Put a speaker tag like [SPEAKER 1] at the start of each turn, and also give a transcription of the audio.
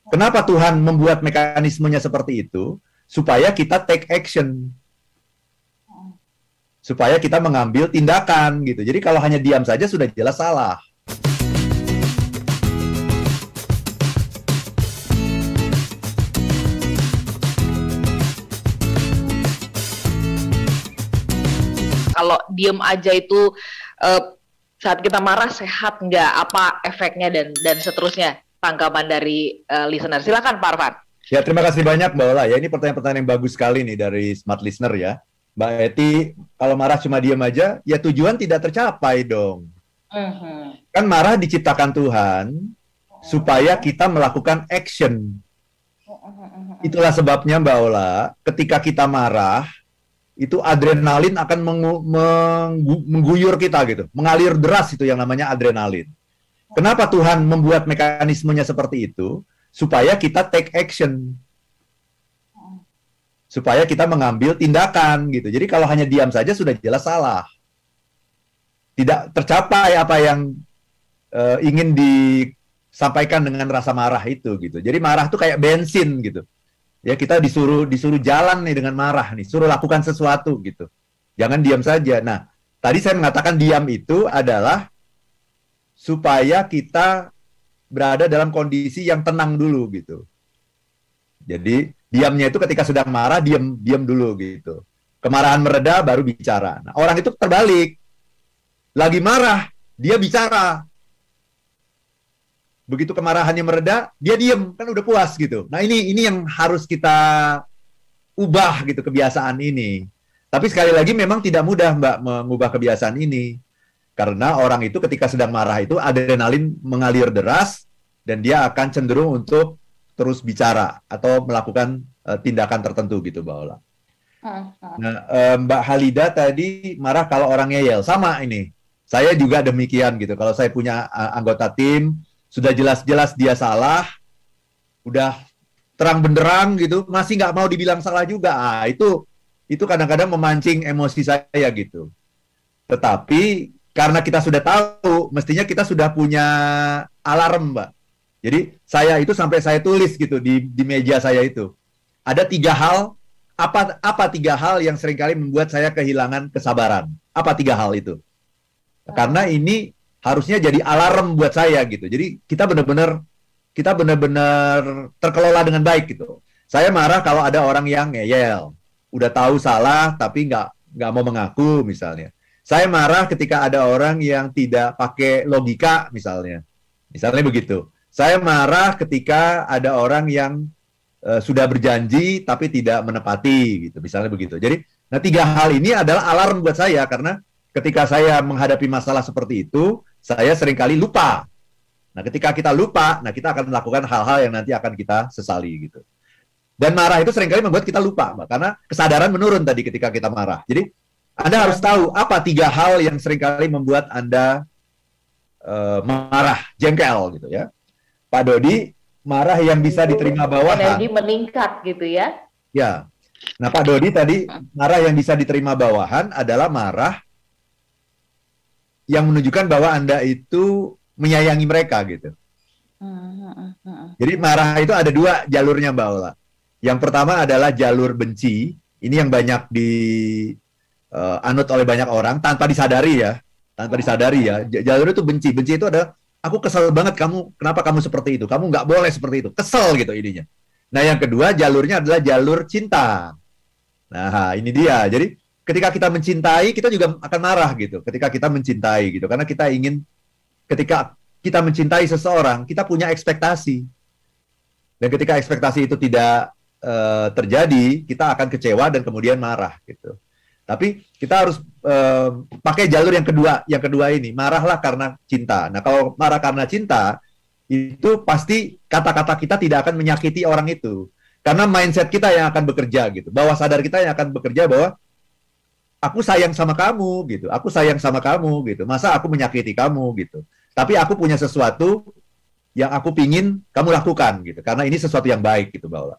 [SPEAKER 1] Kenapa Tuhan membuat mekanismenya seperti itu? Supaya kita take action, supaya kita mengambil tindakan gitu. Jadi kalau hanya diam saja sudah jelas salah.
[SPEAKER 2] Kalau diem aja itu saat kita marah sehat nggak? Apa efeknya dan seterusnya? Tanggapan dari listener. Silakan Pak Arfan.
[SPEAKER 1] Ya, terima kasih banyak Mbak Ola. Ya, ini pertanyaan-pertanyaan yang bagus sekali nih dari smart listener ya. Mbak Eti, kalau marah cuma diem aja, ya tujuan tidak tercapai dong. Kan marah diciptakan Tuhan supaya kita melakukan action. Itulah sebabnya Mbak Ola, ketika kita marah, itu adrenalin akan mengguyur kita gitu, mengalir deras, itu yang namanya adrenalin. Kenapa Tuhan membuat mekanismenya seperti itu? Supaya kita take action, supaya kita mengambil tindakan gitu. Jadi kalau hanya diam saja sudah jelas salah, tidak tercapai apa yang ingin disampaikan dengan rasa marah itu gitu. Jadi marah itu kayak bensin gitu. Ya, kita disuruh jalan nih dengan marah nih, suruh lakukan sesuatu gitu. Jangan diam saja. Nah, tadi saya mengatakan diam itu adalah supaya kita berada dalam kondisi yang tenang dulu gitu. Jadi diamnya itu ketika sedang marah, diam dulu gitu. Kemarahan mereda baru bicara. Nah, orang itu terbalik. Lagi marah, dia bicara. Begitu kemarahannya mereda, dia diem, kan udah puas gitu. Nah, ini yang harus kita ubah gitu, kebiasaan ini. Tapi sekali lagi memang tidak mudah Mbak mengubah kebiasaan ini. Karena orang itu ketika sedang marah itu adrenalin mengalir deras dan dia akan cenderung untuk terus bicara atau melakukan tindakan tertentu gitu Mbak Ola. Nah, Mbak Halida tadi marah kalau orang ngeyel. Sama ini. Saya juga demikian gitu. Kalau saya punya anggota tim, sudah jelas-jelas dia salah, udah terang benderang gitu, masih nggak mau dibilang salah juga. Itu kadang-kadang memancing emosi saya gitu. Tetapi karena kita sudah tahu, mestinya kita sudah punya alarm, Mbak. Jadi saya itu sampai saya tulis gitu di meja saya itu. Ada 3 hal, apa 3 hal yang seringkali membuat saya kehilangan kesabaran? Apa 3 hal itu? Karena ini harusnya jadi alarm buat saya gitu. Jadi kita benar-benar terkelola dengan baik gitu. Saya marah kalau ada orang yang ngeyel, udah tahu salah tapi nggak mau mengaku misalnya. Saya marah ketika ada orang yang tidak pakai logika misalnya begitu. Saya marah ketika ada orang yang sudah berjanji tapi tidak menepati gitu, misalnya begitu. Jadi, nah 3 hal ini adalah alarm buat saya karena ketika saya menghadapi masalah seperti itu, saya seringkali lupa. Nah, ketika kita lupa, nah kita akan melakukan hal-hal yang nanti akan kita sesali gitu. Dan marah itu seringkali membuat kita lupa, Mbak, karena kesadaran menurun tadi ketika kita marah. Jadi, Anda harus tahu apa 3 hal yang seringkali membuat Anda marah, jengkel gitu ya. Pak Dodi, marah yang bisa diterima bawahan.
[SPEAKER 2] Energi meningkat gitu ya.
[SPEAKER 1] Ya. Nah, Pak Dodi tadi, marah yang bisa diterima bawahan adalah marah yang menunjukkan bahwa Anda itu menyayangi mereka gitu. Jadi marah itu ada 2 jalurnya Mbak Ola. Yang pertama adalah jalur benci. Ini yang banyak anut oleh banyak orang tanpa disadari ya. Jalur itu benci. Benci itu adalah aku kesel banget kenapa kamu seperti itu? Kamu nggak boleh seperti itu. Kesel gitu ininya. Nah, yang kedua jalurnya adalah jalur cinta. Nah, ini dia. Jadi ketika kita mencintai, kita juga akan marah gitu. Ketika kita mencintai gitu, karena kita ingin, ketika kita mencintai seseorang, kita punya ekspektasi. Dan ketika ekspektasi itu tidak terjadi, kita akan kecewa dan kemudian marah gitu. Tapi kita harus pakai jalur yang kedua ini, marahlah karena cinta. Nah, kalau marah karena cinta, itu pasti kata-kata kita tidak akan menyakiti orang itu. Karena mindset kita yang akan bekerja gitu. Bawah sadar kita yang akan bekerja bahwa aku sayang sama kamu gitu. Aku sayang sama kamu gitu. Masa aku menyakiti kamu gitu. Tapi aku punya sesuatu yang aku pingin kamu lakukan gitu. Karena ini sesuatu yang baik gitu, Mbak Ola.